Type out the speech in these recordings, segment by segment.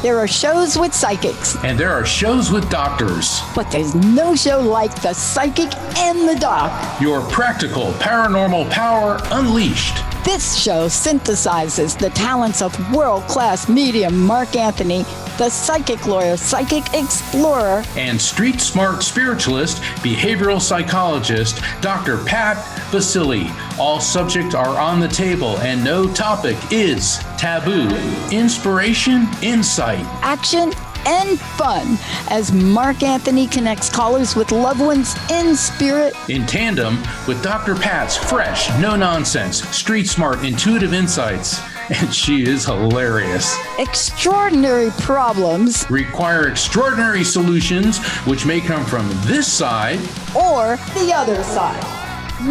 There are shows with psychics. And there are shows with doctors. But there's no show like The Psychic and the Doc. Your practical paranormal power unleashed. This show synthesizes the talents of world-class medium Mark Anthony, the psychic lawyer, psychic explorer, and street smart spiritualist, behavioral psychologist, Dr. Pat Baccili. All subjects are on the table and no topic is taboo. Inspiration, insight, action, and fun as Mark Anthony connects callers with loved ones in spirit. In tandem with Dr. Pat's fresh, no-nonsense, street-smart, intuitive insights. And she is hilarious. Extraordinary problems require extraordinary solutions, which may come from this side or the other side.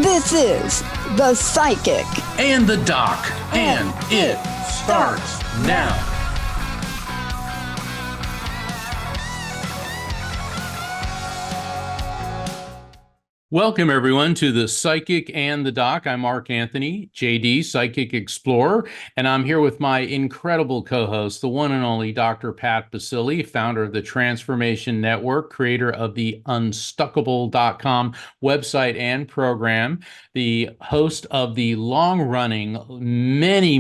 This is The Psychic and the Doc. And it starts now. Welcome, everyone, to The Psychic and the Doc. I'm Mark Anthony, JD, Psychic Explorer, and I'm here with my incredible co-host, the one and only Dr. Pat Baccili, founder of the Transformation Network, creator of the Unstuckable.com website and program, the host of the long-running,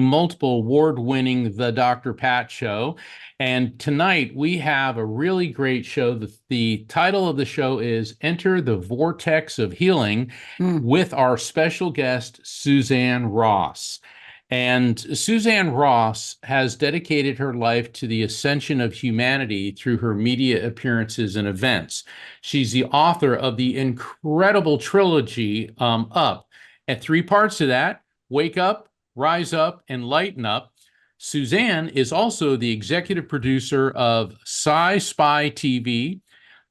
multiple award-winning The Dr. Pat Show. And tonight we have a really great show. The title of the show is Enter the Vortex of Healing with our special guest, Suzanne Ross. And Suzanne Ross has dedicated her life to the ascension of humanity through her media appearances and events. She's the author of the incredible trilogy, Up. And 3 parts to that: Wake Up, Rise Up, and Lighten Up. Suzanne is also the executive producer of Sci-Spy TV,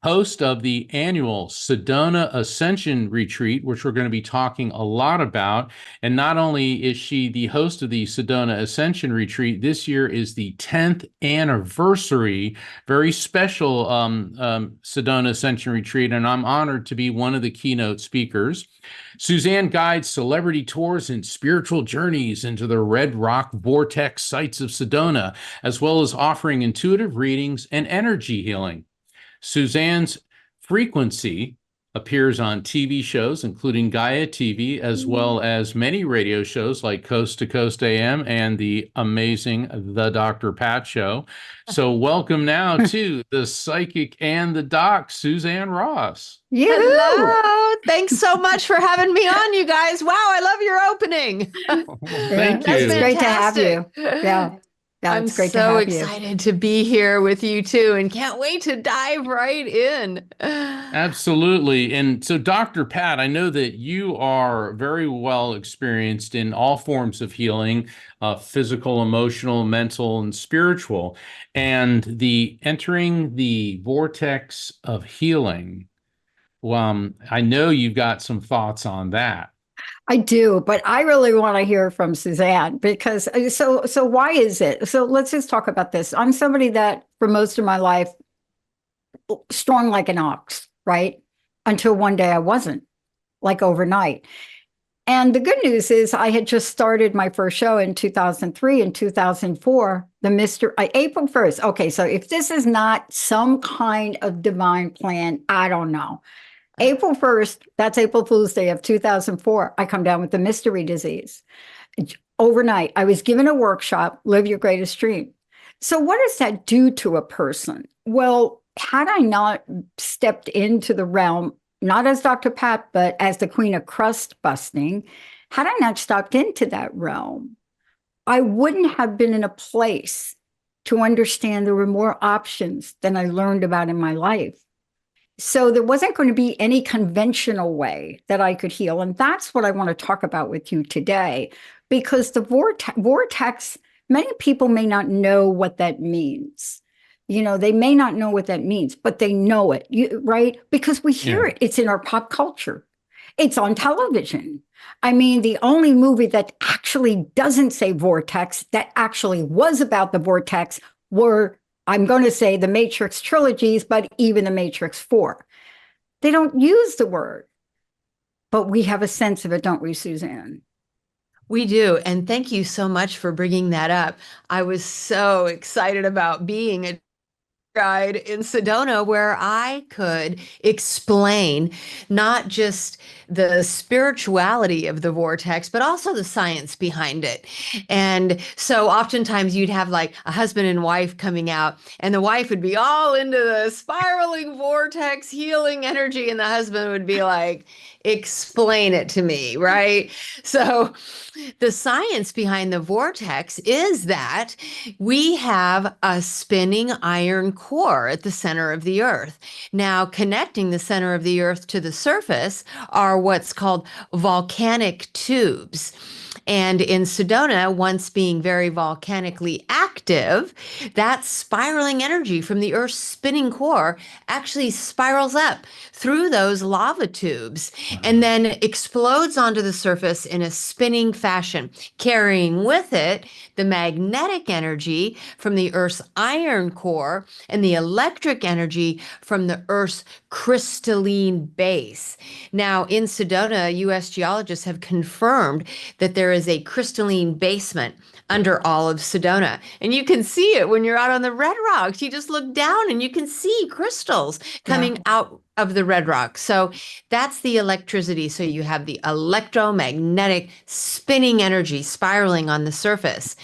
host of the annual Sedona Ascension Retreat, which we're going to be talking a lot about. And not only is she the host of the Sedona Ascension Retreat, this year is the 10th anniversary, very special Sedona Ascension Retreat, and I'm honored to be one of the keynote speakers. Suzanne guides celebrity tours and spiritual journeys into the Red Rock Vortex sites of Sedona, as well as offering intuitive readings and energy healing. Suzanne's frequency appears on TV shows, including Gaia TV, as well as many radio shows like Coast to Coast AM and the amazing The Dr. Pat Show. So welcome now to The Psychic and the Doc, Suzanne Ross. Hello. Thanks so much for having me on, you guys. Wow, I love your opening. Thank you. It's great to have you. Yeah. I'm it's great so to have excited to be here with you too, and can't wait to dive right in. Absolutely. And so, Dr. Pat, I know that you are very well experienced in all forms of healing, physical, emotional, mental, and spiritual. And the entering the vortex of healing, I know you've got some thoughts on that. I do, but I really want to hear from Suzanne because so why is it? So let's just talk about this. I'm somebody that for most of my life, strong like an ox, right? Until one day I wasn't, like overnight. And the good news is I had just started my first show in 2003 and 2004, April 1st. Okay, so if this is not some kind of divine plan, I don't know. April 1st, that's April Fool's Day of 2004, I come down with the mystery disease. Overnight, I was given a workshop, Live Your Greatest Dream. So what does that do to a person? Well, had I not stepped into the realm, not as Dr. Pat, but as the queen of crust busting, had I not stepped into that realm, I wouldn't have been in a place to understand there were more options than I learned about in my life. So there wasn't going to be any conventional way that I could heal. And that's what I want to talk about with you today, because the vortex, many people may not know what that means. You know, they may not know what that means, but they know it, right? Because we hear it. It's in our pop culture. It's on television. I mean, the only movie that actually doesn't say vortex, that actually was about the vortex, were, I'm going to say, the Matrix trilogies, but even the Matrix 4. They don't use the word, but we have a sense of it, don't we, Suzanne? We do. And thank you so much for bringing that up. I was so excited about being a guide in Sedona where I could explain not just the spirituality of the vortex, but also the science behind it. And so oftentimes you'd have like a husband and wife coming out, and the wife would be all into the spiraling vortex healing energy, and the husband would be like, explain it to me, right? So the science behind the vortex is that we have a spinning iron core at the center of the earth. Now, connecting the center of the earth to the surface are what's called volcanic tubes. And in Sedona, once being very volcanically active, that spiraling energy from the Earth's spinning core actually spirals up through those lava tubes and then explodes onto the surface in a spinning fashion, carrying with it the magnetic energy from the Earth's iron core and the electric energy from the Earth's crystalline base. Now, in Sedona, U.S. geologists have confirmed that there is a crystalline basement under all of Sedona. And you can see it when you're out on the red rocks. You just look down and you can see crystals coming out of the red rock. So that's the electricity. So you have the electromagnetic spinning energy spiraling on the surface.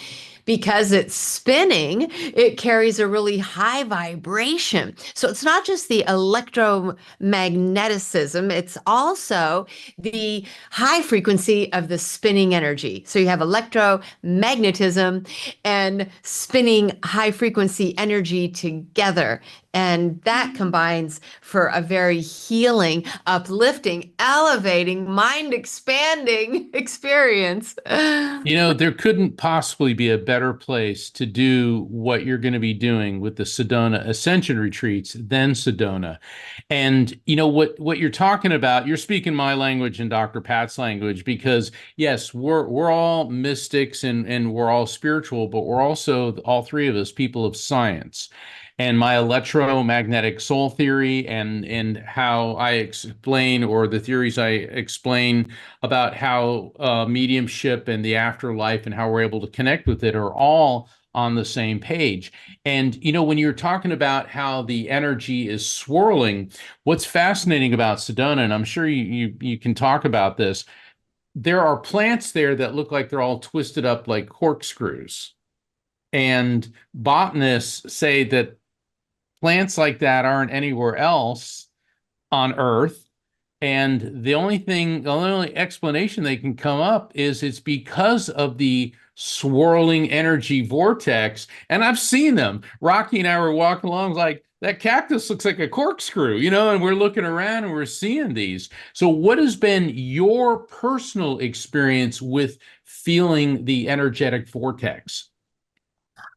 Because it's spinning, it carries a really high vibration. So it's not just the electromagnetism, it's also the high frequency of the spinning energy. So you have electromagnetism and spinning high frequency energy together. And that combines for a very healing, uplifting, elevating, mind expanding experience. There couldn't possibly be a better place to do what you're going to be doing with the Sedona Ascension Retreats than Sedona. And what you're talking about, you're speaking my language and Dr. Pat's language, because yes, we're all mystics and we're all spiritual, but we're also, all three of us, people of science. And my electromagnetic soul theory and how I explain, or the theories I explain about how mediumship and the afterlife and how we're able to connect with it, are all on the same page. And when you're talking about how the energy is swirling, what's fascinating about Sedona, and I'm sure you can talk about this, there are plants there that look like they're all twisted up like corkscrews. And botanists say that plants like that aren't anywhere else on Earth. And the only explanation they can come up is it's because of the swirling energy vortex. And I've seen them. Rocky and I were walking along, like, that cactus looks like a corkscrew, and we're looking around and we're seeing these. So what has been your personal experience with feeling the energetic vortex?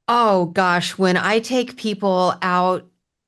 Oh gosh, when I take people out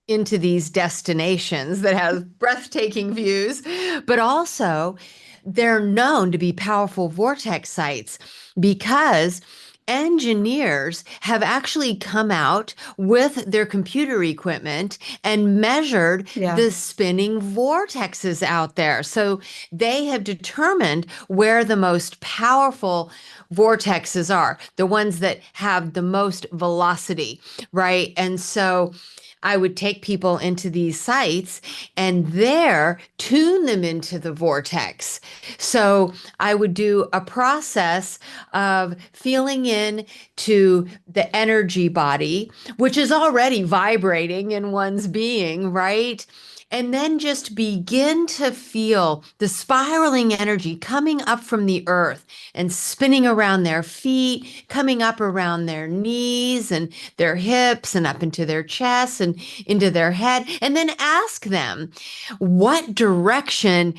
into these destinations that have breathtaking views, but also they're known to be powerful vortex sites because engineers have actually come out with their computer equipment and measured the spinning vortexes out there. So they have determined where the most powerful vortexes are, the ones that have the most velocity, right? And so I would take people into these sites and there tune them into the vortex. So I would do a process of feeling in to the energy body, which is already vibrating in one's being, right? And then just begin to feel the spiraling energy coming up from the earth and spinning around their feet, coming up around their knees and their hips and up into their chests and into their head. And then ask them, what direction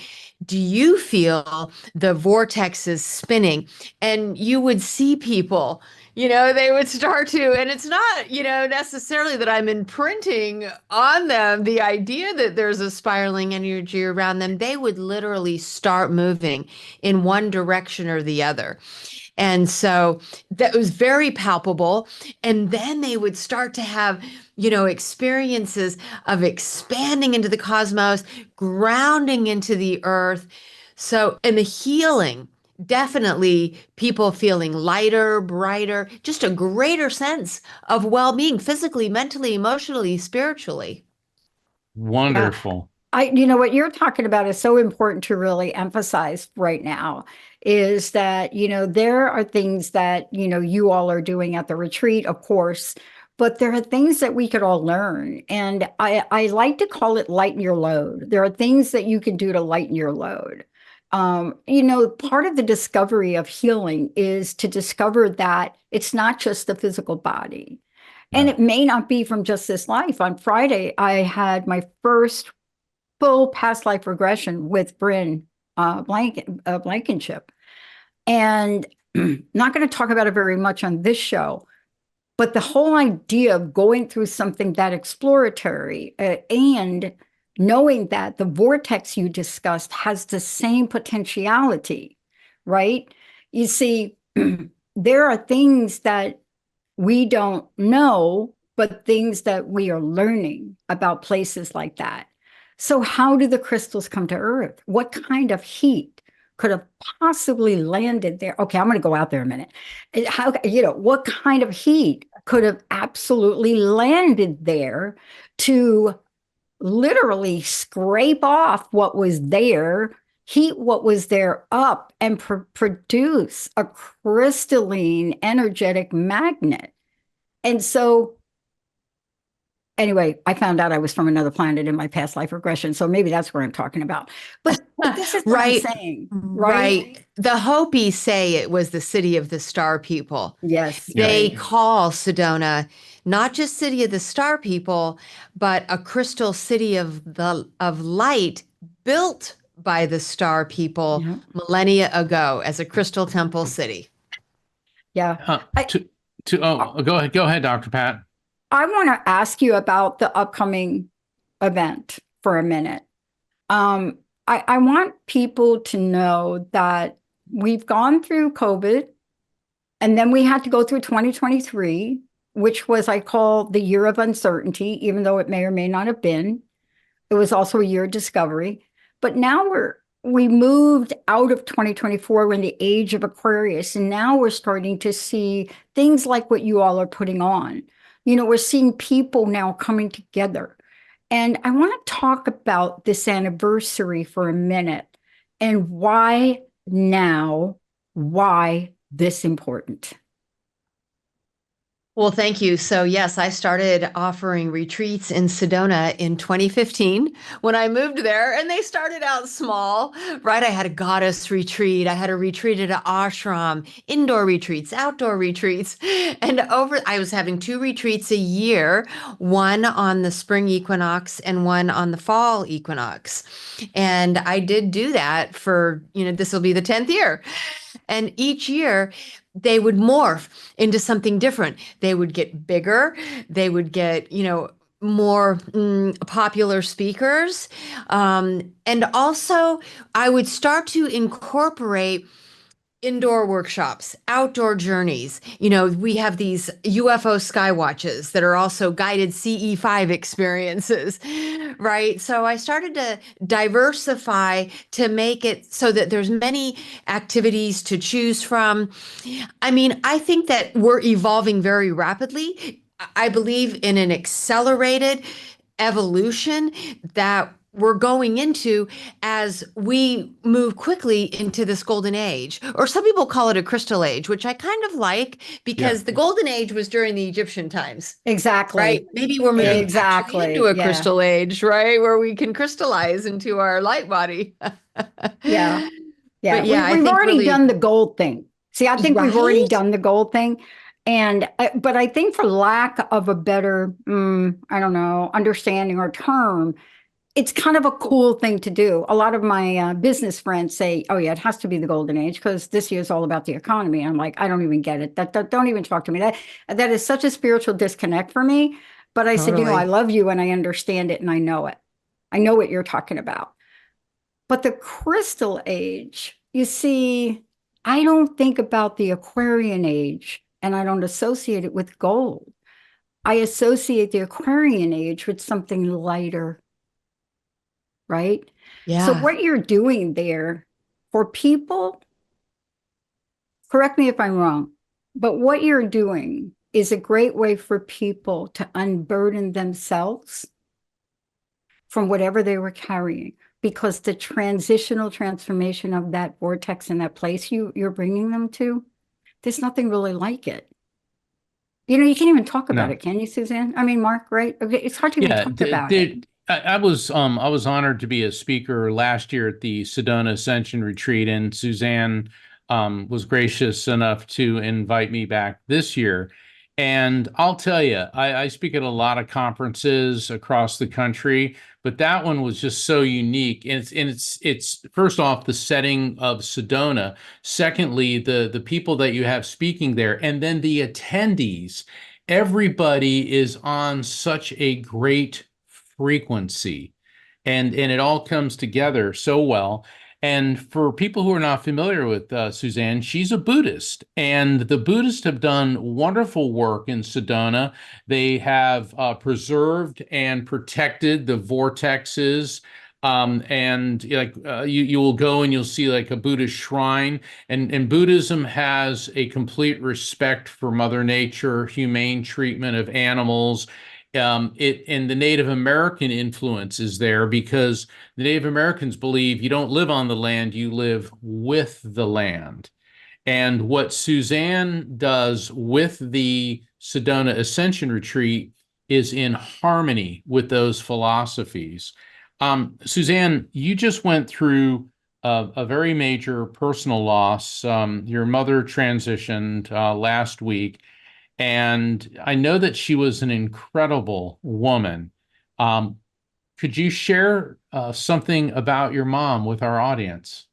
do you feel the vortex is spinning? And you would see people, they would start to, and it's not, necessarily that I'm imprinting on them the idea that there's a spiraling energy around them. They would literally start moving in one direction or the other. And so that was very palpable. And then they would start to have, experiences of expanding into the cosmos, grounding into the earth. So, and the healing definitely people feeling lighter, brighter, just a greater sense of well-being physically, mentally, emotionally, spiritually. Yeah. Wonderful. You know, what you're talking about is so important to really emphasize right now is that, there are things that, you all are doing at the retreat, of course, but there are things that we could all learn. And I like to call it lighten your load. There are things that you can do to lighten your load. Part of the discovery of healing is to discover that it's not just the physical body. And Yeah. it may not be from just this life. On Friday, I had my first full past life regression with Bryn Blankenship. And not going to talk about it very much on this show, but the whole idea of going through something that exploratory and knowing that the vortex you discussed has the same potentiality, right? You see, there are things that we don't know, but things that we are learning about places like that. So, how do the crystals come to Earth? What kind of heat could have possibly landed there? Okay, I'm going to go out there a minute. How, what kind of heat could have absolutely landed there to literally scrape off what was there, heat what was there up, and produce a crystalline energetic magnet? And so, anyway, I found out I was from another planet in my past life regression. So maybe that's where I'm talking about. But this is what I'm Right, saying, right? right. The Hopis say it was the city of the star people. Yes, Yeah. They right. call Sedona not just city of the star people, but a crystal city of light built by the star people Yeah. millennia ago as a crystal temple city. Yeah. Uh, I, go ahead, Dr. Pat. I want to ask you about the upcoming event for a minute. Um, I want people to know that we've gone through COVID and then we had to go through 2023, which was, I call the year of uncertainty, even though it may or may not have been. It was also a year of discovery. But now we moved out of 2024 when the age of Aquarius, and now we're starting to see things like what you all are putting on. We're seeing people now coming together. And I want to talk about this anniversary for a minute and why now, why this important. Well, thank you. So, yes, I started offering retreats in Sedona in 2015 when I moved there, and they started out small, right? I had a goddess retreat. I had a retreat at an ashram, indoor retreats, outdoor retreats. And I was having 2 retreats a year, one on the spring equinox and one on the fall equinox. And I did do that for, this will be the 10th year. And each year they would morph into something different. They would get bigger. They would get, more popular speakers. And also, I would start to incorporate indoor workshops, outdoor journeys. We have these UFO sky watches that are also guided CE5 experiences, right? So I started to diversify to make it so that there's many activities to choose from. I mean, I think that we're evolving very rapidly. I believe in an accelerated evolution that we're going into as we move quickly into this golden age, or some people call it a crystal age, which I kind of like because the golden age was during the Egyptian times. Exactly. Right. Maybe we're moving actually into a crystal age, right? Where we can crystallize into our light body. Yeah. Yeah. But yeah, we've already done the gold thing. See, I think we've already Right? done the gold thing. But I think for lack of a better, I don't know, understanding or term, it's kind of a cool thing to do. A lot of my business friends say, "Oh yeah, it has to be the golden age because this year is all about the economy." And I'm like, I don't even get it. That don't even talk to me. That is such a spiritual disconnect for me. But I said, I love you and I understand it and I know it. I know what you're talking about. But the crystal age, you see, I don't think about the Aquarian age and I don't associate it with gold. I associate the Aquarian age with something lighter, right? So Yeah. what you're doing there for people correct me if I'm wrong, but what you're doing is a great way for people to unburden themselves from whatever they were carrying, because the transitional transformation of that vortex and that place you're bringing them to, there's nothing really like it. You know, you can't even talk about No. it, can you, Suzanne? I mean, Mark, right? Okay, it's hard to even Yeah, talk about it. I was honored to be a speaker last year at the Sedona Ascension Retreat, and Suzanne was gracious enough to invite me back this year. And I'll tell you, I speak at a lot of conferences across the country, but that one was just so unique. And it's first off the setting of Sedona, secondly the people that you have speaking there, and then the attendees. Everybody is on such a great frequency, and it all comes together so well. And for people who are not familiar with Suzanne, she's a Buddhist, and the Buddhists have done wonderful work in Sedona. They have preserved and protected the vortexes. And like you will go and you'll see like a Buddhist shrine, and Buddhism has a complete respect for Mother Nature, humane treatment of animals. It and the Native American influence is there because the Native Americans believe you don't live on the land, you live with the land. And what Suzanne does with the Sedona Ascension Retreat is in harmony with those philosophies. Suzanne, you just went through a very major personal loss. Your mother transitioned last week, and I know that she was an incredible woman. Um, could you share something about your mom with our audience?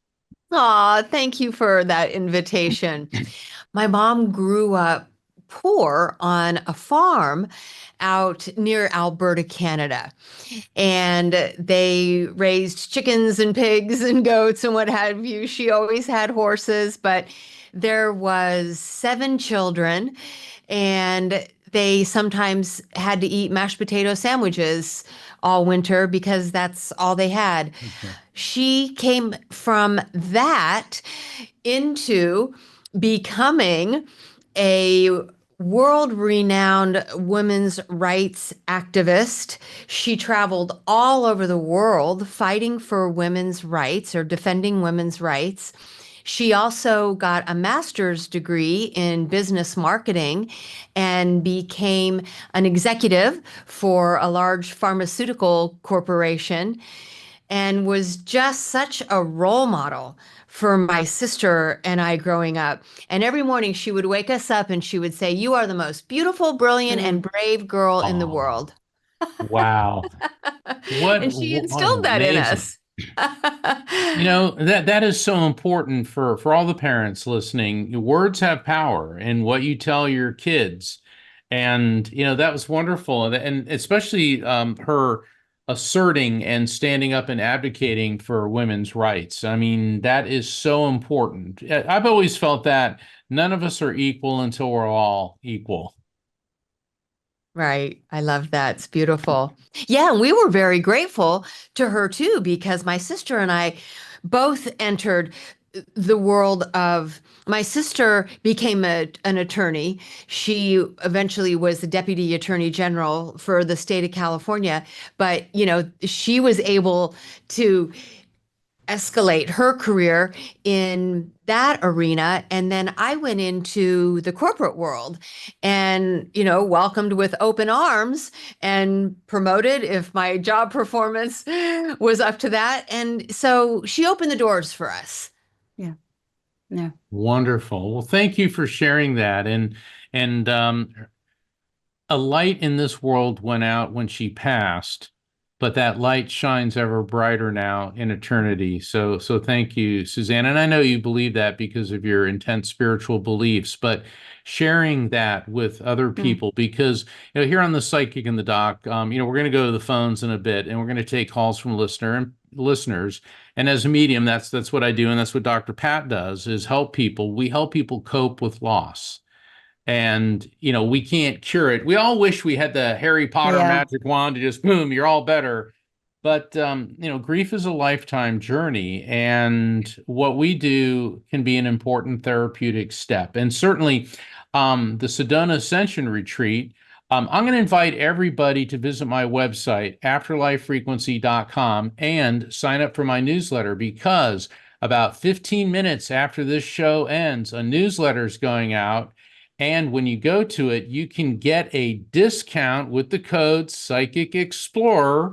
Aw, thank you for that invitation. My mom grew up poor on a farm out near Alberta, Canada. And they raised chickens and pigs and goats and what have you. She always had horses, but there was 7 children, and they sometimes had to eat mashed potato sandwiches all winter because that's all they had. Okay. She came from that into becoming a world renowned women's rights activist. She traveled all over the world fighting for women's rights or defending women's rights. She also got a master's degree in business marketing and became an executive for a large pharmaceutical corporation, and was just such a role model for my sister and I growing up. And every morning she would wake us up and she would say, "You are the most beautiful, brilliant, and brave girl in the Oh, world." wow. And she What instilled that in amazing. us. You know, that is so important for all the parents listening. Words have power in what you tell your kids. And, you know, that was wonderful. And especially her asserting and standing up and advocating for women's rights. I mean, that is so important. I've always felt that none of us are equal until we're all equal. Right. I love that. It's beautiful. Yeah, and we were very grateful to her too, because my sister and I both entered the world of, my sister became an attorney. She eventually was the deputy attorney general for the state of California, but she was able to escalate her career in that arena. And then I went into the corporate world and, welcomed with open arms and promoted if my job performance was up to that. And so she opened the doors for us. Yeah. Yeah. Wonderful. Well, thank you for sharing that. And a light in this world went out when she passed, but that light shines ever brighter now in eternity. So thank you, Suzanne. And I know you believe that because of your intense spiritual beliefs, but sharing that with other people, because here on the Psychic and the Doc, we're going to go to the phones in a bit, and we're going to take calls from listeners. And as a medium, that's what I do, and that's what Dr. Pat does, is help people. We help people cope with loss. And, we can't cure it. We all wish we had the Harry Potter Yeah. magic wand to just, boom, you're all better. But grief is a lifetime journey, and what we do can be an important therapeutic step. And certainly, the Sedona Ascension Retreat. I'm going to invite everybody to visit my website, afterlifefrequency.com, and sign up for my newsletter, because about 15 minutes after this show ends, a newsletter is going out. And when you go to it, you can get a discount with the code Psychic Explorer,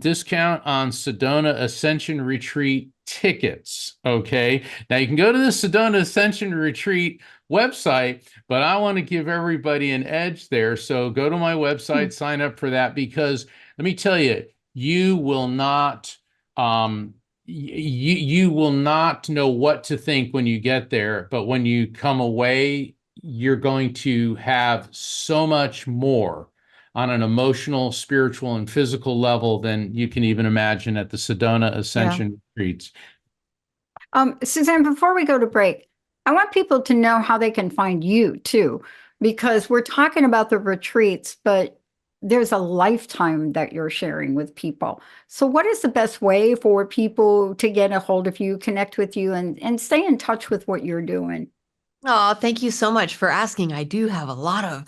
discount on Sedona Ascension Retreat tickets. Okay. Now you can go to the Sedona Ascension Retreat website, but I want to give everybody an edge there. So go to my website, sign up for that, because let me tell you, you will not you will not know what to think when you get there, but when you come away, you're going to have so much more on an emotional, spiritual, and physical level than you can even imagine at the Sedona Ascension retreats. Suzanne, before we go to break, I want people to know how they can find you too, because we're talking about the retreats, but there's a lifetime that you're sharing with people. So what is the best way for people to get a hold of you, connect with you, and stay in touch with what you're doing? Oh, thank you so much for asking. I do have a lot of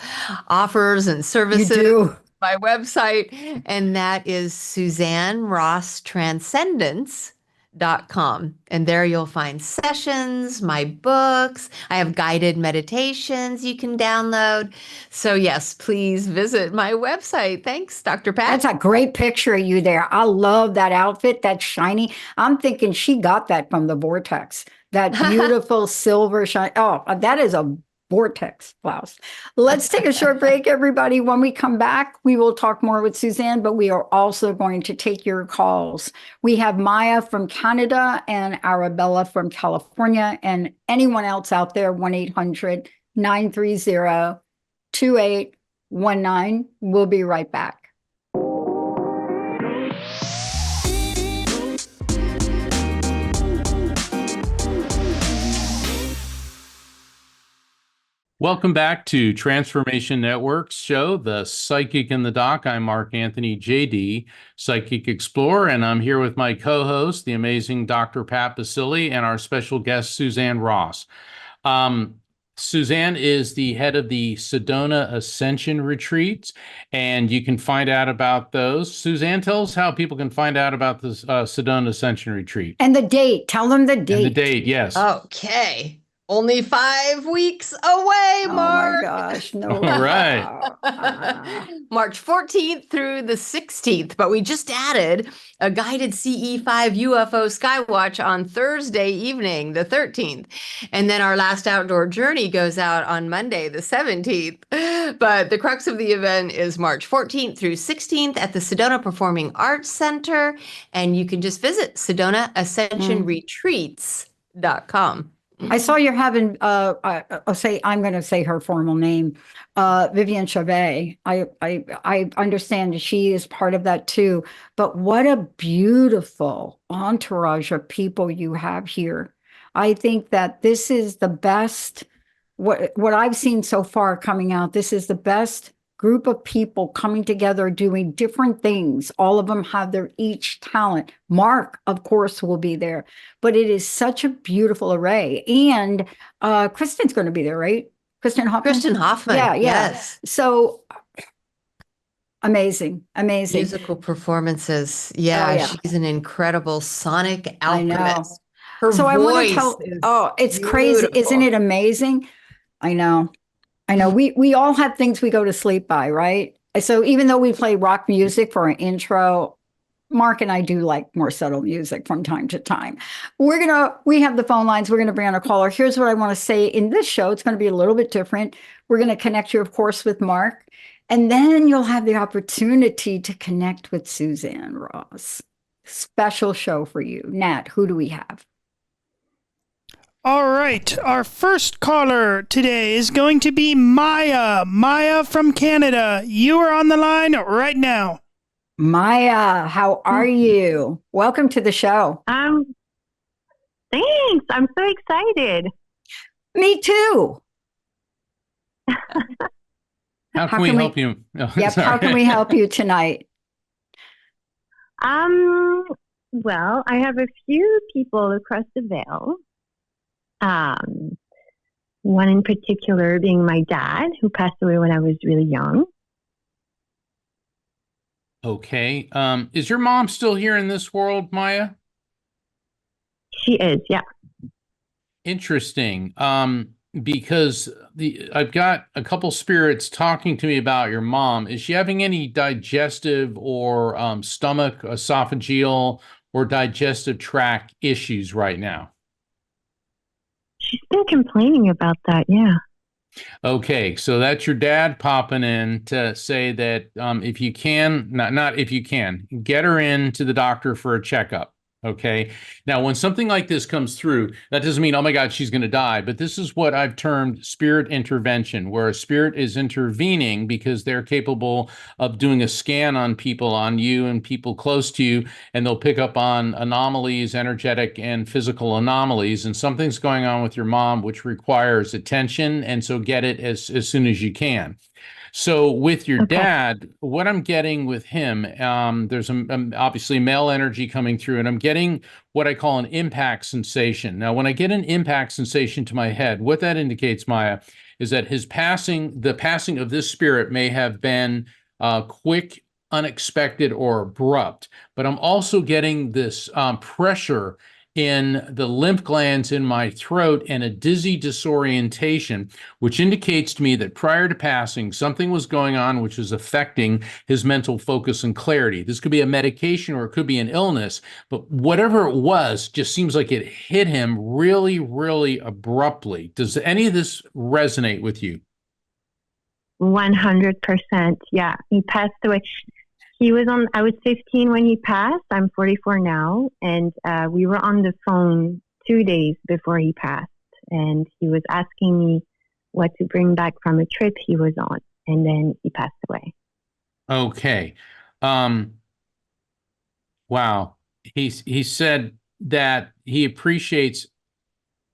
offers and services. You do. My website, and that is Suzanne Ross Transcendence.com. And there you'll find sessions, my books. I have guided meditations you can download. So yes, please visit my website. Thanks, Dr. Pat. That's a great picture of you there. I love that outfit, that's shiny. I'm thinking she got that from the Vortex. That beautiful silver shine. Oh, that is a Vortex blouse. Let's take a short break, everybody. When we come back, we will talk more with Suzanne, but we are also going to take your calls. We have Maya from Canada and Arabella from California, and anyone else out there, 1-800-930-2819. We'll be right back. Welcome back to Transformation Network's show, The Psychic in the Doc. I'm Mark Anthony, JD, Psychic Explorer, and I'm here with my co-host, the amazing Dr. Pat Baccili, and our special guest, Suzanne Ross. Suzanne is the head of the Sedona Ascension Retreats, and you can find out about those. Suzanne, tell us how people can find out about the Sedona Ascension Retreat. And the date. Tell them the date. And the date, yes. Okay. Only 5 weeks away, Mark. Oh my gosh, no. All right. March 14th through the 16th, but we just added a guided CE5 UFO Skywatch on Thursday evening, the 13th. And then our last outdoor journey goes out on Monday, the 17th. But the crux of the event is March 14th through 16th at the Sedona Performing Arts Center. And you can just visit SedonaAscensionRetreats.com. I saw you're having, I'm going to say her formal name, Vivian Chavez. I understand she is part of that too. But what a beautiful entourage of people you have here. I think that this is the best, what I've seen so far coming out, this is the best group of people coming together doing different things. All of them have their each talent. Mark, of course, will be there, but it is such a beautiful array. And Kristen's going to be there, right? Kristen Hoffman? Kristen Hoffman. Yeah. Yes. So amazing. Musical performances. Yeah, she's an incredible sonic alchemist. Her so voice I want to tell, it's beautiful. Crazy. Isn't it amazing? I know. We all have things we go to sleep by, right? So even though we play rock music for an intro, Mark and I do like more subtle music from time to time. We have the phone lines. We're going to bring on a caller. Here's what I want to say in this show. It's going to be a little bit different. We're going to connect you, of course, with Mark. And then you'll have the opportunity to connect with Suzanne Ross. Special show for you. Nat, who do we have? All right, our first caller today is going to be Maya. Maya from Canada. You are on the line right now. Maya, how are you? Welcome to the show. Thanks. I'm so excited. Me too. How can we help you? Oh, Yep. How can we help you tonight? Well, I have a few people across the veil. One in particular being my dad, who passed away when I was really young. Okay. Is your mom still here in this world, Maya? She is, yeah. Interesting. Because I've got a couple spirits talking to me about your mom. Is she having any digestive or stomach, esophageal, or digestive tract issues right now? She's been complaining about that, yeah. Okay, so that's your dad popping in to say that if you can, not if you can, get her in to the doctor for a checkup. Okay. Now, when something like this comes through, that doesn't mean, oh my God, she's going to die. But this is what I've termed spirit intervention, where a spirit is intervening because they're capable of doing a scan on people, on you and people close to you, and they'll pick up on anomalies, energetic and physical anomalies. And something's going on with your mom, which requires attention. And so get it as soon as you can. So with your dad, what I'm getting with him, there's obviously male energy coming through, and I'm getting what I call an impact sensation. Now, when I get an impact sensation to my head, what that indicates, Maya, is that the passing of this spirit may have been quick, unexpected, or abrupt. But I'm also getting this pressure in the lymph glands in my throat and a dizzy disorientation, which indicates to me that prior to passing, something was going on which was affecting his mental focus and clarity. This could be a medication or it could be an illness, but whatever it was, just seems like it hit him really, really abruptly. Does any of this resonate with you? 100%. Yeah, he passed away. I was 15 when he passed. I'm 44 now. And we were on the phone 2 days before he passed. And he was asking me what to bring back from a trip he was on. And then he passed away. Okay. Wow. He said that he appreciates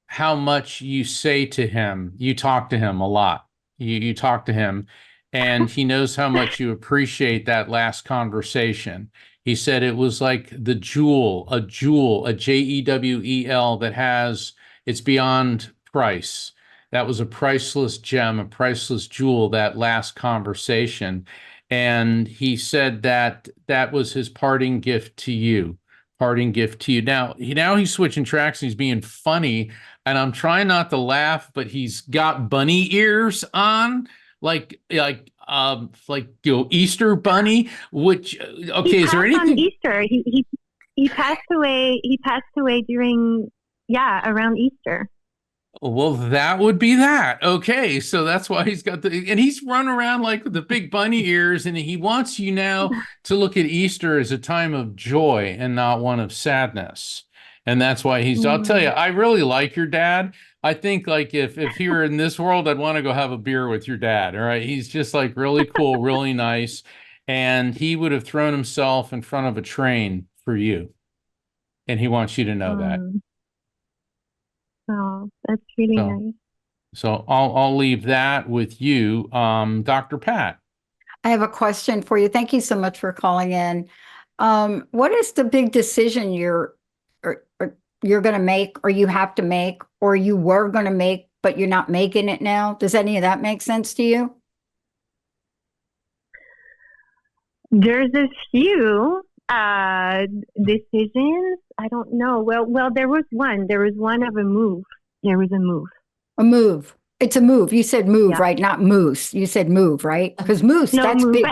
how much you say to him. You talk to him a lot. You talk to him. And he knows how much you appreciate that last conversation. He said it was like a jewel, a Jewel, it's beyond price. That was a priceless gem, a priceless jewel, that last conversation. And he said that was his parting gift to you. Now he's switching tracks and he's being funny. And I'm trying not to laugh, but he's got bunny ears on. Like Easter bunny, which okay, is there anything on Easter? He passed away. He passed away around Easter. Well, that would be that. Okay, so that's why he's got and he's run around like with the big bunny ears, and he wants you now to look at Easter as a time of joy and not one of sadness. And that's why I'll tell you, I really like your dad. I think like if he were in this world, I'd want to go have a beer with your dad. All right. He's just like really cool, really nice. And he would have thrown himself in front of a train for you. And he wants you to know that. Oh, that's really nice. So I'll leave that with you. Dr. Pat. I have a question for you. Thank you so much for calling in. What is the big decision you're going to make, or you have to make, or you were going to make, but you're not making it now? Does any of that make sense to you? There's a few decisions. I don't know. Well, there was one. There was one of a move. There was a move. A move. It's a move. You said move, right? Not moose. You said move, right? Because moose, that's move. big.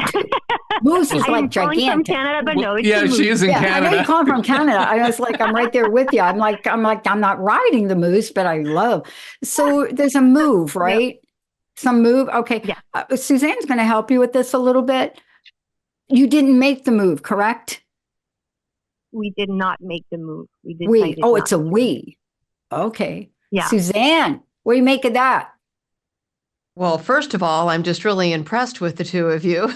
Moose is like gigantic. From Canada, but no, it's she is in Canada. I know you come from Canada. I was like, I'm right there with you. I'm not riding the moose, but I love. So there's a move, right? Yep. Some move. Okay. Yeah. Suzanne's going to help you with this a little bit. You didn't make the move, correct? We did not make the move. It's a we. Okay. Yeah. Suzanne, what do you make of that? Well, first of all, I'm just really impressed with the two of you.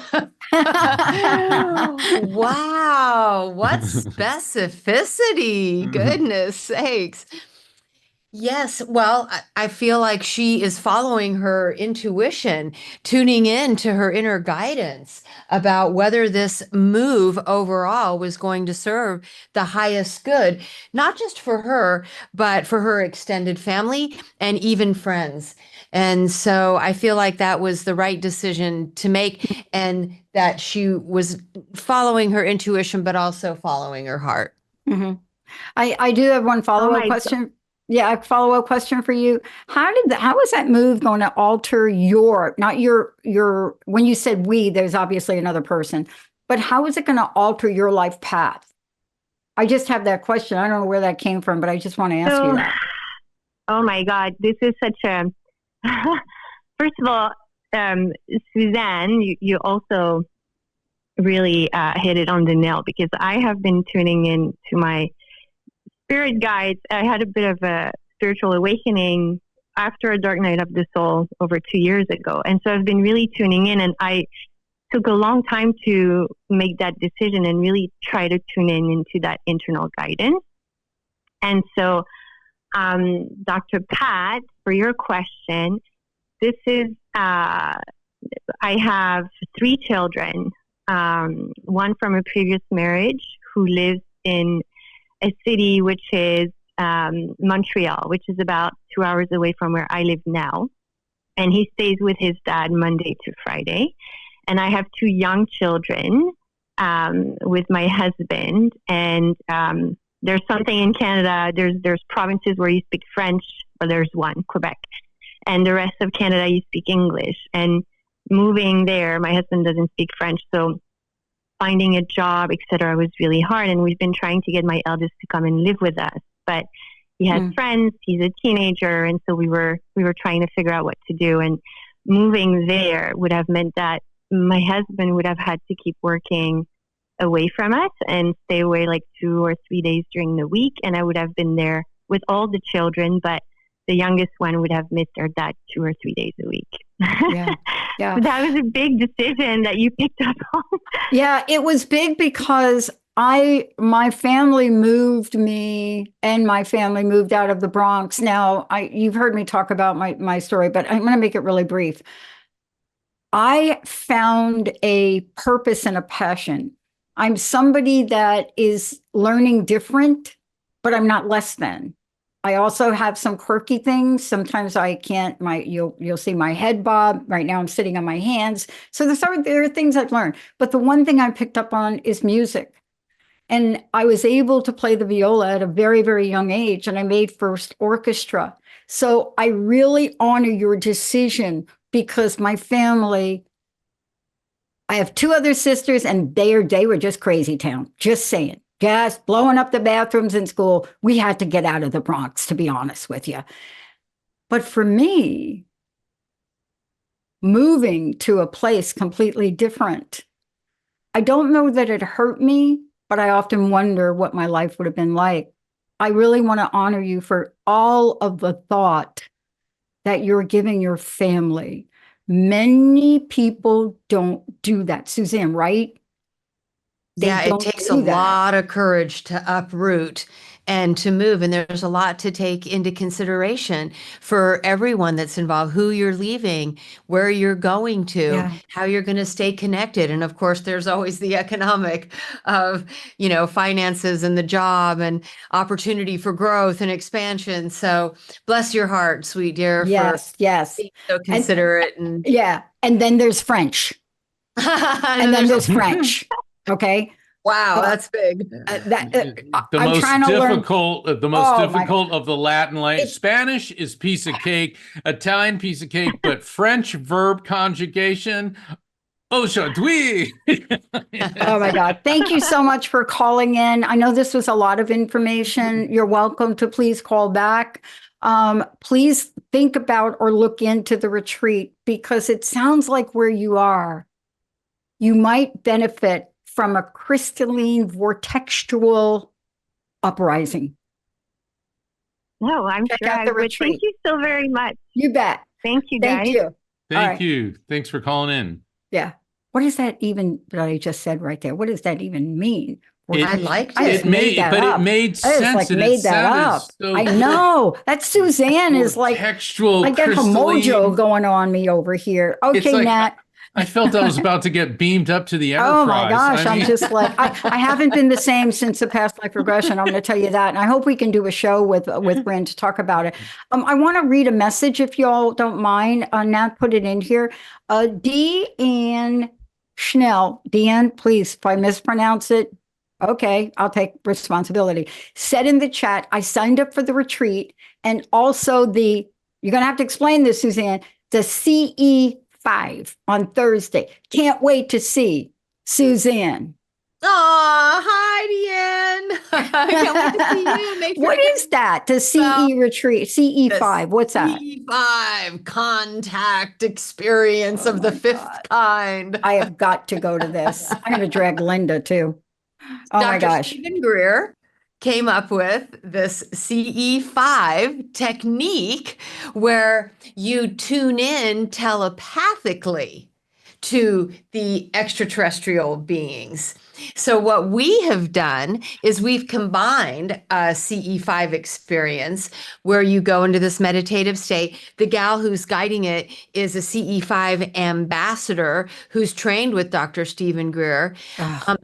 Wow, what specificity. Goodness sakes. Yes, well, I feel like she is following her intuition, tuning in to her inner guidance about whether this move overall was going to serve the highest good, not just for her, but for her extended family and even friends. And so I feel like that was the right decision to make, and that she was following her intuition, but also following her heart. Hmm. I do have one Oh follow-up my question. Yeah, a follow-up question for you. How is that move going to alter your, not your, when you said we, there's obviously another person, but how is it going to alter your life path? I just have that question. I don't know where that came from, but I just want to ask you So, that. oh my God, this is such a. First of all, Suzanne, you also really hit it on the nail, because I have been tuning in to my spirit guides. I had a bit of a spiritual awakening after a dark night of the soul over 2 years ago. And so I've been really tuning in, and I took a long time to make that decision and really try to tune in into that internal guidance. And so, Dr. Pat, for your question, this is, I have 3 children, one from a previous marriage who lives in a city which is Montreal, which is about 2 hours away from where I live now. And he stays with his dad Monday to Friday. And I have 2 young children with my husband. And there's something in Canada, there's provinces where you speak French, or there's one, Quebec. And the rest of Canada, you speak English. And moving there, my husband doesn't speak French. So finding a job, etc., was really hard. And we've been trying to get my eldest to come and live with us, but he has friends. He's a teenager, and so we were trying to figure out what to do. And moving there would have meant that my husband would have had to keep working away from us and stay away like 2 or 3 days during the week, and I would have been there with all the children, but the youngest one would have missed our dad 2 or 3 days a week. Yeah. Yeah. So that was a big decision that you picked up on. Yeah, it was big because my family moved me, and my family moved out of the Bronx. Now, you've heard me talk about my story, but I'm going to make it really brief. I found a purpose and a passion. I'm somebody that is learning different, but I'm not less than. I also have some quirky things. Sometimes I can't, you'll see my head bob. Right now I'm sitting on my hands. So there are things I've learned. But the one thing I picked up on is music. And I was able to play the viola at a very, very young age, and I made first orchestra. So I really honor your decision, because my family, I have 2 other sisters, and they were just crazy town, just saying. Gas, blowing up the bathrooms in school. We had to get out of the Bronx, to be honest with you. But for me, moving to a place completely different, I don't know that it hurt me, but I often wonder what my life would have been like. I really want to honor you for all of the thought that you're giving your family. Many people don't do that, Suzanne, right? Yeah, it takes a lot of courage to uproot and to move. And there's a lot to take into consideration for everyone that's involved, who you're leaving, where you're going to, how you're going to stay connected. And of course, there's always the economic of, finances and the job and opportunity for growth and expansion. So bless your heart, sweet dear, yes, being so considerate. And and then there's French. And then there's French. Okay. Wow, that's big. The most difficult of the Latin language. Spanish is piece of cake, Italian piece of cake, but French verb conjugation. Aujourd'hui. Oh my God. Thank you so much for calling in. I know this was a lot of information. You're welcome to please call back. Please think about or look into the retreat, because it sounds like where you are, you might benefit from a crystalline vortexual uprising. No, I'm Check sure out the I would. retreat. Thank you so very much. You bet. Thank you, guys. Thank you. Thank you. Thanks for calling in. Yeah. What is that even that I just said right there? What does that even mean? I liked I it. just made that but up. it made I just sense. like and made it that sounded up. so I know. That Suzanne is like, textual, I got her crystalline. mojo going on me over here. It's Okay, like Nat. I felt I was about to get beamed up to the Oh my Enterprise. gosh, I I'm mean, just like I haven't been the same since the past life regression. I'm going to tell you that, and I hope we can do a show with Bryn to talk about it. I want to read a message if y'all don't mind. Nat put it in here. Deanne Schnell, Deanne, please, if I mispronounce it, okay, I'll take responsibility. Said in the chat, I signed up for the retreat and also you're going to have to explain this, Suzanne, the CE5 on Thursday. Can't wait to see Suzanne. Oh, hi, Deanne. I can't wait to see you. Make sure What to get is that? The CE Well, retreat, CE5. What's that? C5 contact experience Oh of the my fifth God. kind. I have got to go to this. I'm going to drag Linda too. Oh my Dr. gosh. Stephen Greer came up with this CE5 technique where you tune in telepathically to the extraterrestrial beings. So what we have done is we've combined a CE5 experience where you go into this meditative state. The gal who's guiding it is a CE5 ambassador who's trained with Dr. Stephen Greer.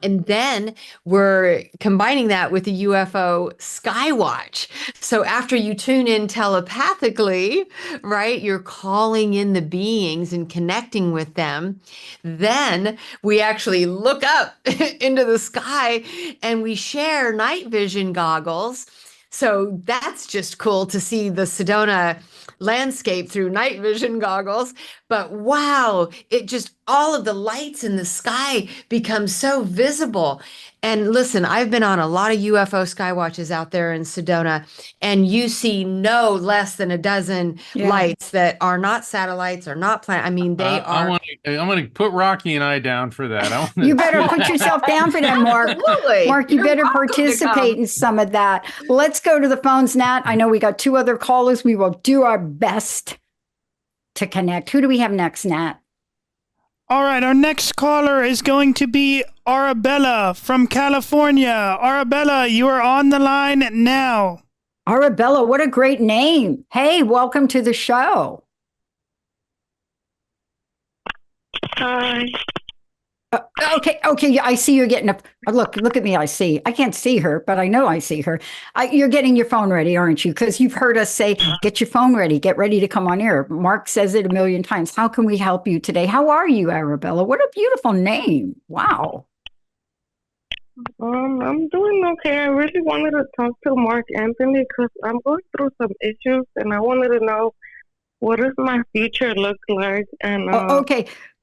And then we're combining that with the UFO Skywatch. So after you tune in telepathically, right, you're calling in the beings and connecting with them. Then we actually look up into the sky and we share night vision goggles. So that's just cool to see the Sedona landscape through night vision goggles. But wow, it just all of the lights in the sky become so visible. And listen, I've been on a lot of UFO skywatches out there in Sedona, and you see no less than a dozen lights that are not satellites or not planet. I mean, they are. I'm going to put Rocky and I down for that. You better put yourself down for that, Mark. Absolutely. Mark, you You're better welcome to participate come. in some of that. Let's go to the phones, Nat. I know we got two other callers. We will do our best to connect. Who do we have next, Nat? All right, our next caller is going to be Arabella from California. Arabella, you are on the line now. Arabella, what a great name. Hey, welcome to the show. Hi. Okay. Yeah, I see you're getting up. Look at me. I see. I can't see her, but I know I see her. You're getting your phone ready, aren't you? Because you've heard us say, get your phone ready, get ready to come on air. Mark says it a million times. How can we help you today? How are you, Arabella? What a beautiful name. Wow. I'm doing okay. I really wanted to talk to Mark Anthony because I'm going through some issues and I wanted to know what does my future look like? And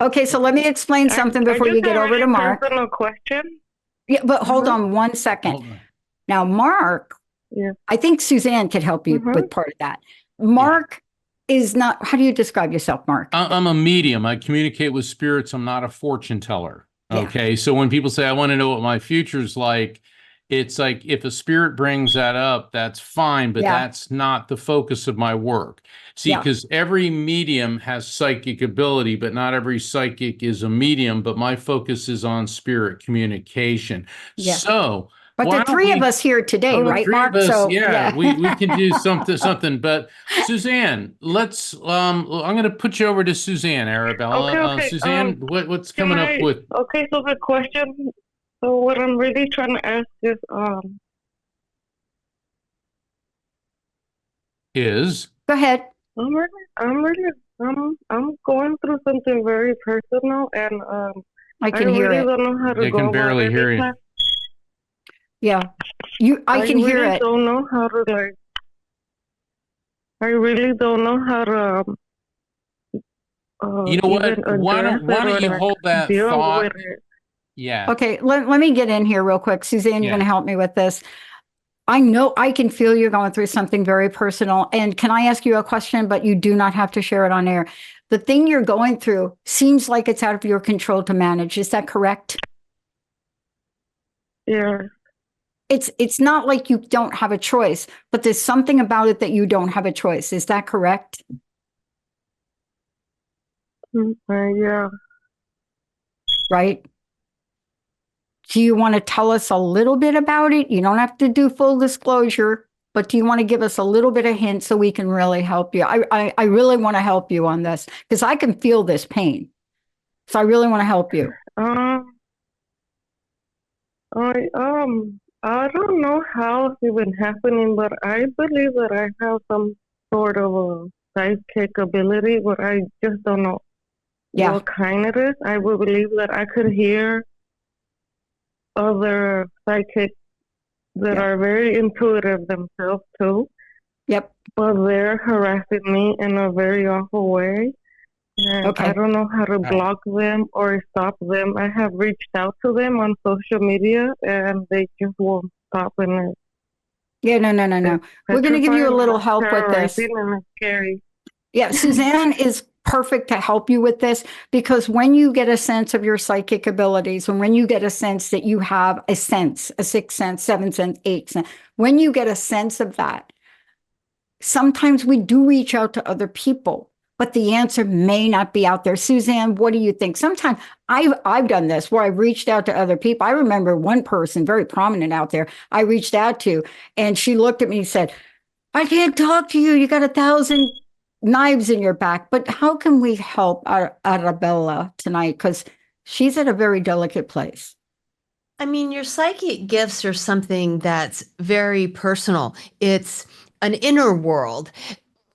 Okay. So let me explain something before you get over to Mark. Personal question. Yeah, but hold on one second. Hold on. Now, Mark, I think Suzanne could help you with part of that. Mark is not. How do you describe yourself, Mark? I'm a medium. I communicate with spirits. I'm not a fortune teller. Okay. So when people say, I want to know what my future's like, it's like if a spirit brings that up, that's fine, but that's not the focus of my work. See, because every medium has psychic ability, but not every psychic is a medium. But my focus is on spirit communication. Yeah. So, but the three of us here today, right, Mark? So we can do something. But Suzanne, let's. I'm going to put you over to Suzanne, Arabella. Okay. Suzanne, what's coming up with? Okay, so the question. So what I'm really trying to ask is, Go ahead. I'm going through something very personal, and I can hear really it. don't know how to They go can barely about hear it. you. Yeah, I can hear it. I don't know how to like. I really don't know how to. You know what? Why don't you hold that thought? Yeah. Okay, let me get in here real quick. Suzanne, you're going to help me with this. I know I can feel you're going through something very personal. And can I ask you a question? But you do not have to share it on air. The thing you're going through seems like it's out of your control to manage. Is that correct? Yeah. It's not like you don't have a choice, but there's something about it that you don't have a choice. Is that correct? Yeah. Right? Do you want to tell us a little bit about it? You don't have to do full disclosure, but do you want to give us a little bit of hint so we can really help you? I really want to help you on this because I can feel this pain. So I really want to help you. I don't know how it's even happening, but I believe that I have some sort of a psychic ability, but I just don't know what kind it is. I would believe that I could hear other psychics that are very intuitive themselves too. Yep. But they're harassing me in a very awful way. And I don't know how to block them or stop them. I have reached out to them on social media and they just won't stop. And no. We're going to give you a little help with this. And it's scary. Yeah, Suzanne is perfect to help you with this because when you get a sense of your psychic abilities and when you get a sense that you have a sense, a sixth sense, seventh sense, eighth sense, when you get a sense of that, sometimes we do reach out to other people, but the answer may not be out there. Suzanne, what do you think? Sometimes I've done this where I've reached out to other people. I remember one person very prominent out there I reached out to, and she looked at me and said, I can't talk to you. You got 1,000 knives in your back. But how can we help Arabella tonight? Because she's at a very delicate place. I mean, your psychic gifts are something that's very personal. It's an inner world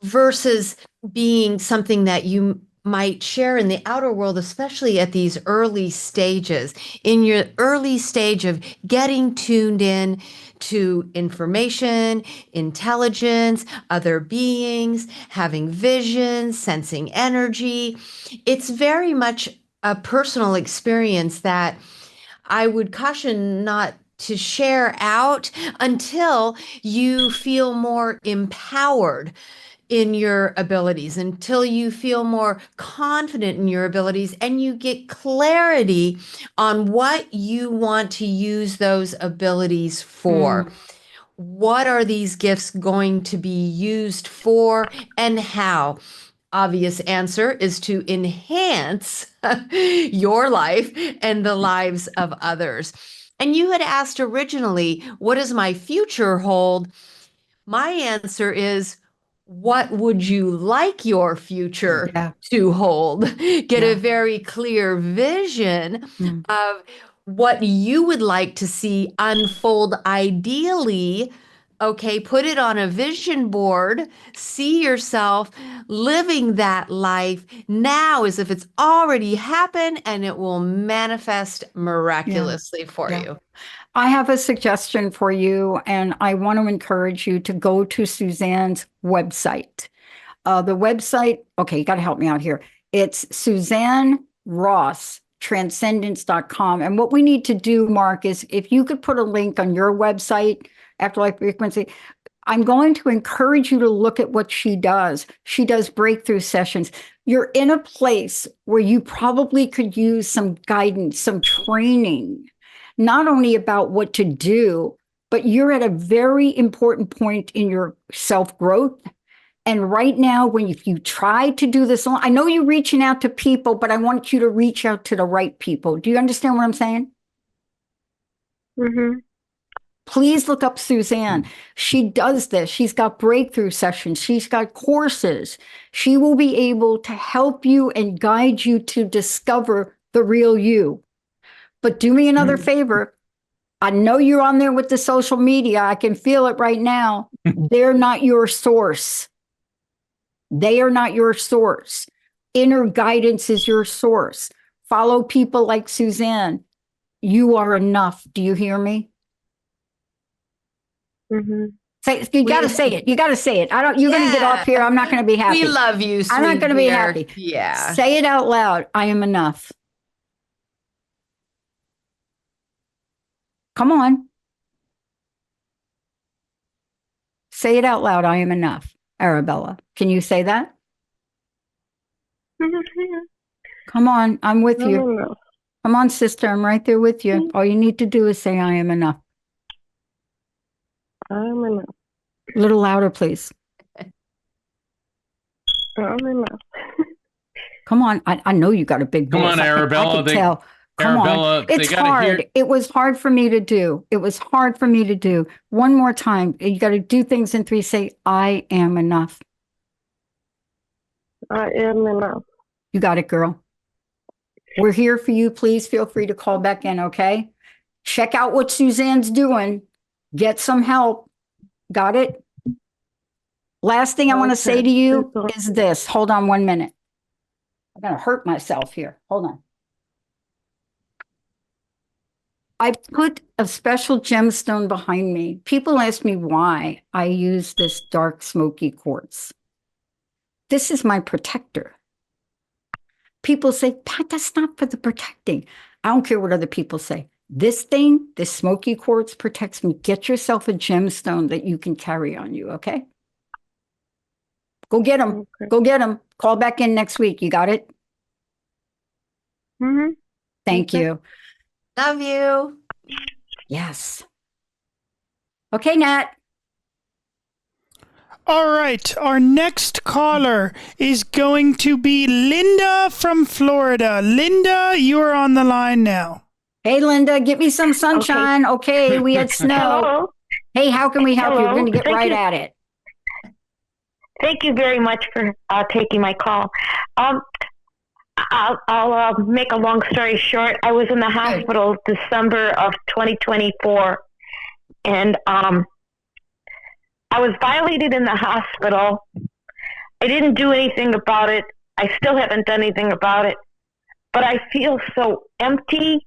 versus being something that you might share in the outer world, especially at these early stages. In your early stage of getting tuned in to information, intelligence, other beings, having visions, sensing energy, it's very much a personal experience that I would caution not to share out until you feel more empowered in your abilities, until you feel more confident in your abilities and you get clarity on what you want to use those abilities for. What are these gifts going to be used for and how? Obvious answer is to enhance your life and the lives of others. And you had asked originally, what does my future hold? My answer is, what would you like your future to hold? Get a very clear vision of what you would like to see unfold ideally. Okay, put it on a vision board, see yourself living that life now as if it's already happened, and it will manifest miraculously for you. I have a suggestion for you, and I want to encourage you to go to Suzanne's website. The website, okay, you got to help me out here. It's Suzanne Ross, transcendence.com. And what we need to do, Mark, is if you could put a link on your website, Afterlife Frequency, I'm going to encourage you to look at what she does. She does breakthrough sessions. You're in a place where you probably could use some guidance, some training, not only about what to do, but you're at a very important point in your self-growth. And right now, if you try to do this, I know you're reaching out to people, but I want you to reach out to the right people. Do you understand what I'm saying? Mm-hmm. Please look up Suzanne. She does this. She's got breakthrough sessions. She's got courses. She will be able to help you and guide you to discover the real you. But do me another favor. I know you're on there with the social media. I can feel it right now. They're not your source. They are not your source. Inner guidance is your source. Follow people like Suzanne. You are enough. Do you hear me? Mm-hmm. You got to say it. You got to say it. You're going to get off here. I'm not going to be happy. We love you, I'm not going to be happy. Yeah. Say it out loud. I am enough. Come on. Say it out loud. I am enough. Arabella, can you say that? Come on. I'm with you. Come on, sister. I'm right there with you. All you need to do is say, I am enough. I am enough. A little louder, please. I'm enough. Come on. I know you got a big voice. Come on, Arabella. I can tell. Come Arabella, on. It's they got to hard. hear. It was hard for me to do. It was hard for me to do. One more time. You got to do things in 3. Say, I am enough. I am enough. You got it, girl. We're here for you. Please feel free to call back in, okay? Check out what Suzanne's doing. Get some help. Got it? Last thing I want to say to you is this. Hold on 1 minute. I'm going to hurt myself here. Hold on. I put a special gemstone behind me. People ask me why I use this dark smoky quartz. This is my protector. People say, Pat, that's not for the protecting. I don't care what other people say. This thing, this smoky quartz protects me. Get yourself a gemstone that you can carry on you, okay? Go get them. Okay. Go get them. Call back in next week. You got it? Mm-hmm. Thank you. Love you. Yes. Okay, Nat. All right, our next caller is going to be Linda from Florida. Linda, you are on the line now. Hey, Linda, get me some sunshine. Okay, we had snow. Hello. Hey, how can we help you? We're going to get Thank right you. at it. Thank you very much for taking my call. I'll make a long story short. I was in the hospital December of 2024, and I was violated in the hospital. I didn't do anything about it. I still haven't done anything about it. But I feel so empty,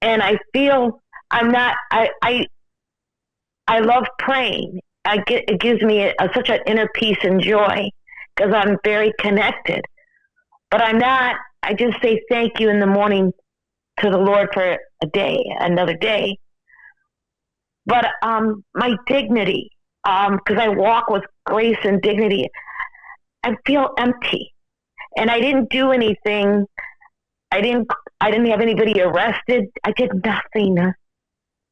and I feel I'm not. I love praying. It gives me such an inner peace and joy because I'm very connected. But I'm not. I just say thank you in the morning to the Lord for another day. But my dignity, because I walk with grace and dignity, I feel empty, and I didn't do anything. I didn't have anybody arrested. I did nothing.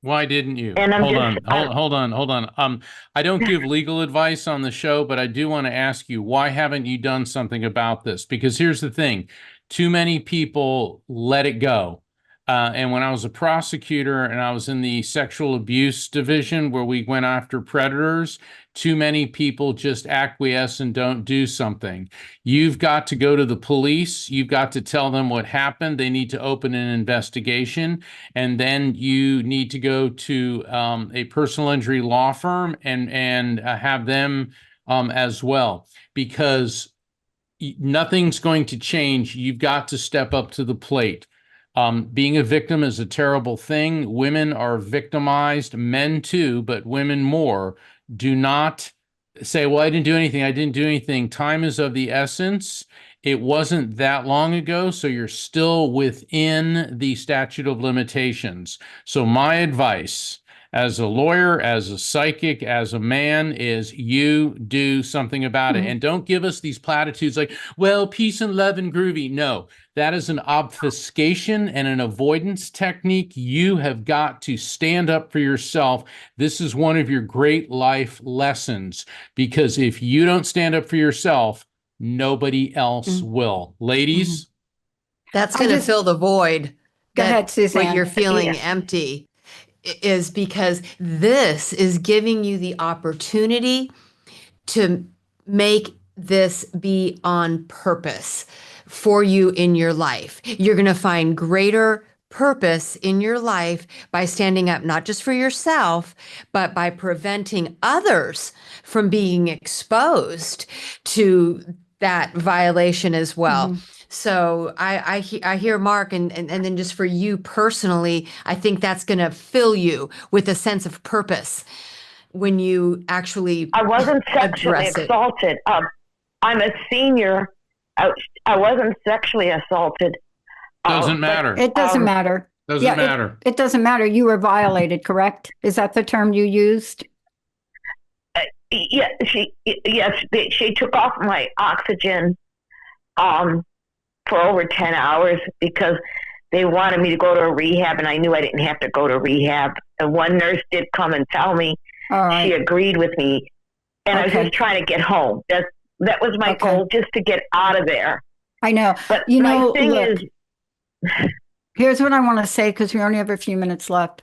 Why didn't you? And I'm Hold on. I don't give legal advice on the show, but I do want to ask you, why haven't you done something about this? Because here's the thing. Too many people let it go. And when I was a prosecutor and I was in the sexual abuse division where we went after predators, too many people just acquiesce and don't do something. You've got to go to the police. You've got to tell them what happened. They need to open an investigation. And then you need to go to a personal injury law firm and have them as well. Because nothing's going to change. You've got to step up to the plate. Being a victim is a terrible thing. Women are victimized, men too, but women more. Do not say, well, I didn't do anything. I didn't do anything. Time is of the essence. It wasn't that long ago, so you're still within the statute of limitations. So my advice as a lawyer, as a psychic, as a man is you do something about it. And don't give us these platitudes like, well, peace and love and groovy. No, that is an obfuscation and an avoidance technique. You have got to stand up for yourself. This is one of your great life lessons, because if you don't stand up for yourself, nobody else will. Ladies? That's going to fill the void. Go ahead, Suzanne. When you're feeling empty, is because this is giving you the opportunity to make this be on purpose for you in your life. You're going to find greater purpose in your life by standing up, not just for yourself, but by preventing others from being exposed to that violation as well. So I hear Mark, and then just for you personally, I think that's going to fill you with a sense of purpose when you actually I wasn't sexually address it. assaulted. I'm a senior. I wasn't sexually assaulted. Doesn't matter. It doesn't matter. Doesn't matter. It doesn't matter. You were violated, correct? Is that the term you used? Yes, she took off my oxygen for over 10 hours because they wanted me to go to a rehab, and I knew I didn't have to go to rehab. And one nurse did come and tell me. She agreed with me, and I was just trying to get home. That was my goal, just to get out of there. I know. But you my know, thing look, is, Here's what I want to say, because we only have a few minutes left.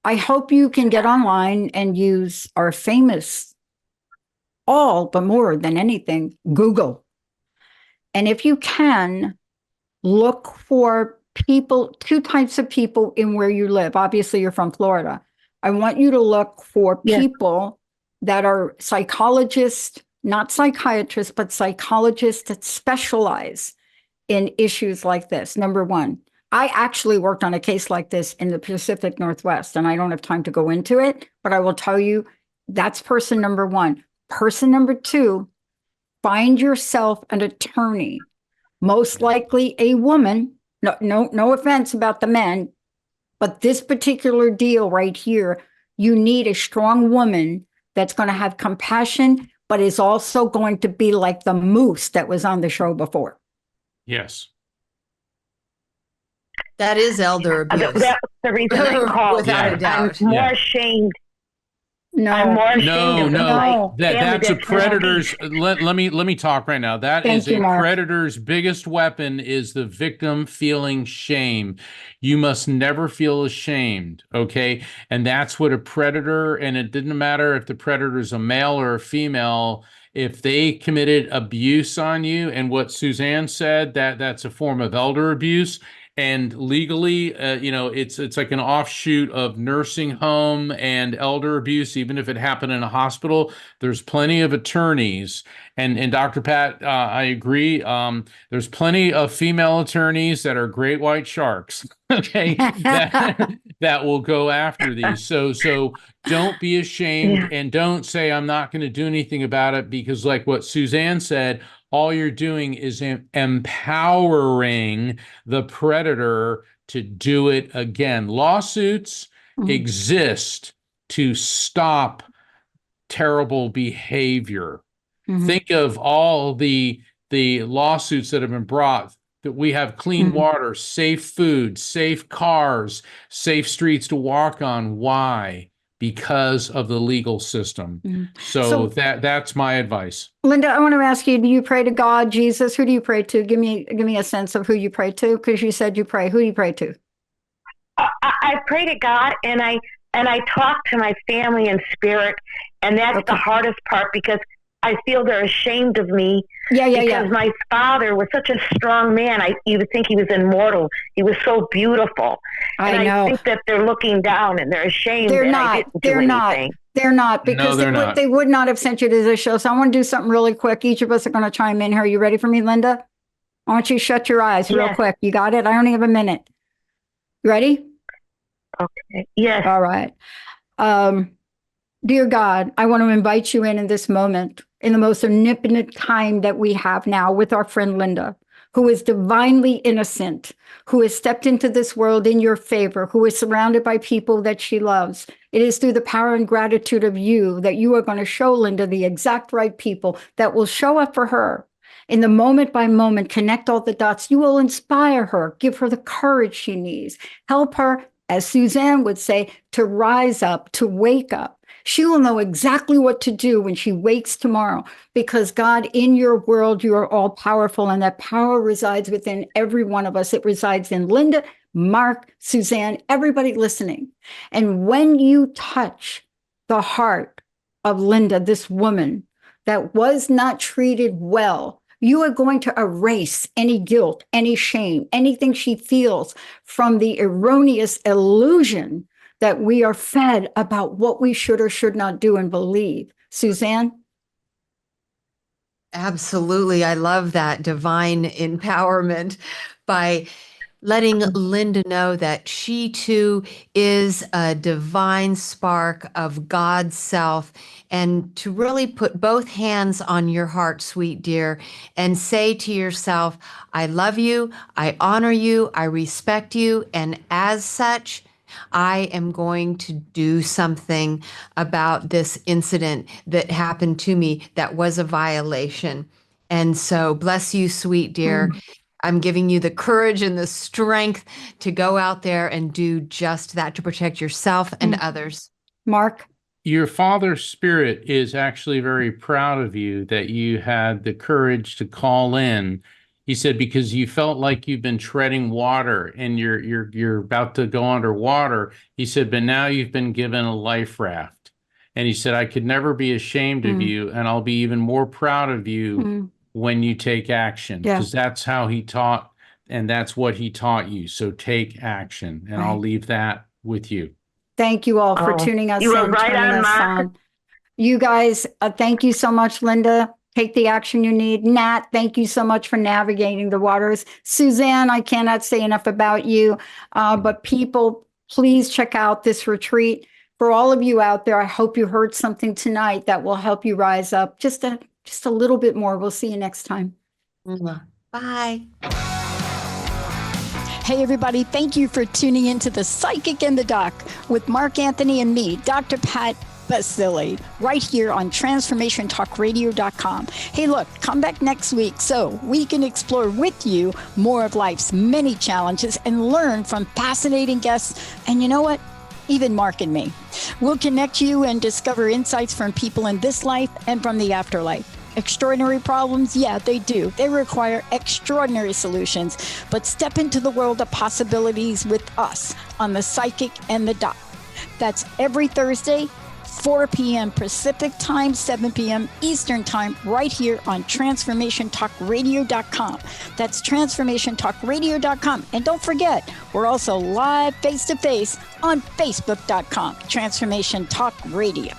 I hope you can get online and use our famous, all but more than anything, Google. And if you can, look for people, two types of people in where you live. Obviously, you're from Florida. I want you to look for people that are psychologists, not psychiatrists, but psychologists that specialize in issues like this. Number one, I actually worked on a case like this in the Pacific Northwest, and I don't have time to go into it, but I will tell you that's person number one. Person number two, find yourself an attorney, most likely a woman. No offense about the men, but this particular deal right here, you need a strong woman that's going to have compassion, but is also going to be like the moose that was on the show before. Yes. That is elder abuse. That's the reason I called. Without a doubt. I'm more ashamed. No, I'm more ashamed of my That's a family predator's. Let me talk right now. That Thank is you, a Mark. predator's biggest weapon is the victim feeling shame. You must never feel ashamed, okay? And that's what a predator, and it didn't matter if the predator is a male or a female, if they committed abuse on you, and what Suzanne said, that's a form of elder abuse. And legally, it's like an offshoot of nursing home and elder abuse. Even if it happened in a hospital, there's plenty of attorneys. And Dr. Pat, I agree. There's plenty of female attorneys that are great white sharks. Okay, that will go after these. So don't be ashamed and don't say I'm not going to do anything about it, because like what Suzanne said, all you're doing is empowering the predator to do it again. Lawsuits exist to stop terrible behavior. Think of all the lawsuits that have been brought, that we have clean water, safe food, safe cars, safe streets to walk on. Why? Because of the legal system. So that's my advice. Linda, I want to ask you, do you pray to God, Jesus? Who do you pray to? Give me a sense of who you pray to, because you said you pray. Who do you pray to? I pray to God, and I talk to my family in spirit, and that's the hardest part, because I feel they're ashamed of me. Because my father was such a strong man. You would think he was immortal. He was so beautiful. I know. I think that they're looking down and they're ashamed. They're not. They're not, because they would not have sent you to this show. So I want to do something really quick. Each of us are going to chime in here. Are you ready for me, Linda? I want you to shut your eyes real quick. You got it? I only have a minute. You ready? Okay. Yes. All right. Dear God, I want to invite you in this moment, in the most omnipotent time that we have now, with our friend Linda, who is divinely innocent, who has stepped into this world in your favor, who is surrounded by people that she loves. It is through the power and gratitude of you that you are going to show Linda the exact right people that will show up for her. In the moment by moment, connect all the dots. You will inspire her, give her the courage she needs, help her, as Suzanne would say, to rise up, to wake up. She will know exactly what to do when she wakes tomorrow, because God, in your world, you are all powerful, and that power resides within every one of us. It resides in Linda, Mark, Suzanne, everybody listening. And when you touch the heart of Linda, this woman that was not treated well, you are going to erase any guilt, any shame, anything she feels from the erroneous illusion that we are fed about what we should or should not do and believe. Suzanne? Absolutely. I love that divine empowerment by letting Linda know that she too is a divine spark of God's self, and to really put both hands on your heart, sweet dear, and say to yourself, I love you, I honor you, I respect you, and as such, I am going to do something about this incident that happened to me that was a violation. And so bless you, sweet dear. I'm giving you the courage and the strength to go out there and do just that, to protect yourself and others. Mark? Your father's spirit is actually very proud of you that you had the courage to call in, He said, because you felt like you've been treading water and you're about to go underwater. He said, but now you've been given a life raft. And he said, I could never be ashamed of you, and I'll be even more proud of you when you take action, because that's how he taught, and that's what he taught you. So take action, and I'll leave that with you. Thank you all for tuning us in, turning us on. You guys, thank you so much, Linda. Take the action you need. Nat, thank you so much for navigating the waters. Suzanne, I cannot say enough about you. But people, please check out this retreat. For all of you out there, I hope you heard something tonight that will help you rise up just a little bit more. We'll see you next time. Bye. Hey, everybody. Thank you for tuning into The Psychic and the Doc with Mark Anthony and me, Dr. Pat Baccili, right here on TransformationTalkRadio.com. Hey, look, come back next week so we can explore with you more of life's many challenges and learn from fascinating guests. And you know what? Even Mark and me. We'll connect you and discover insights from people in this life and from the afterlife. Extraordinary problems? Yeah, they do. They require extraordinary solutions. But step into the world of possibilities with us on The Psychic and the Doc. That's every Thursday, 4 p.m. Pacific Time, 7 p.m. Eastern Time, right here on TransformationTalkRadio.com. That's TransformationTalkRadio.com. And don't forget, we're also live face-to-face on Facebook.com, Transformation Talk Radio.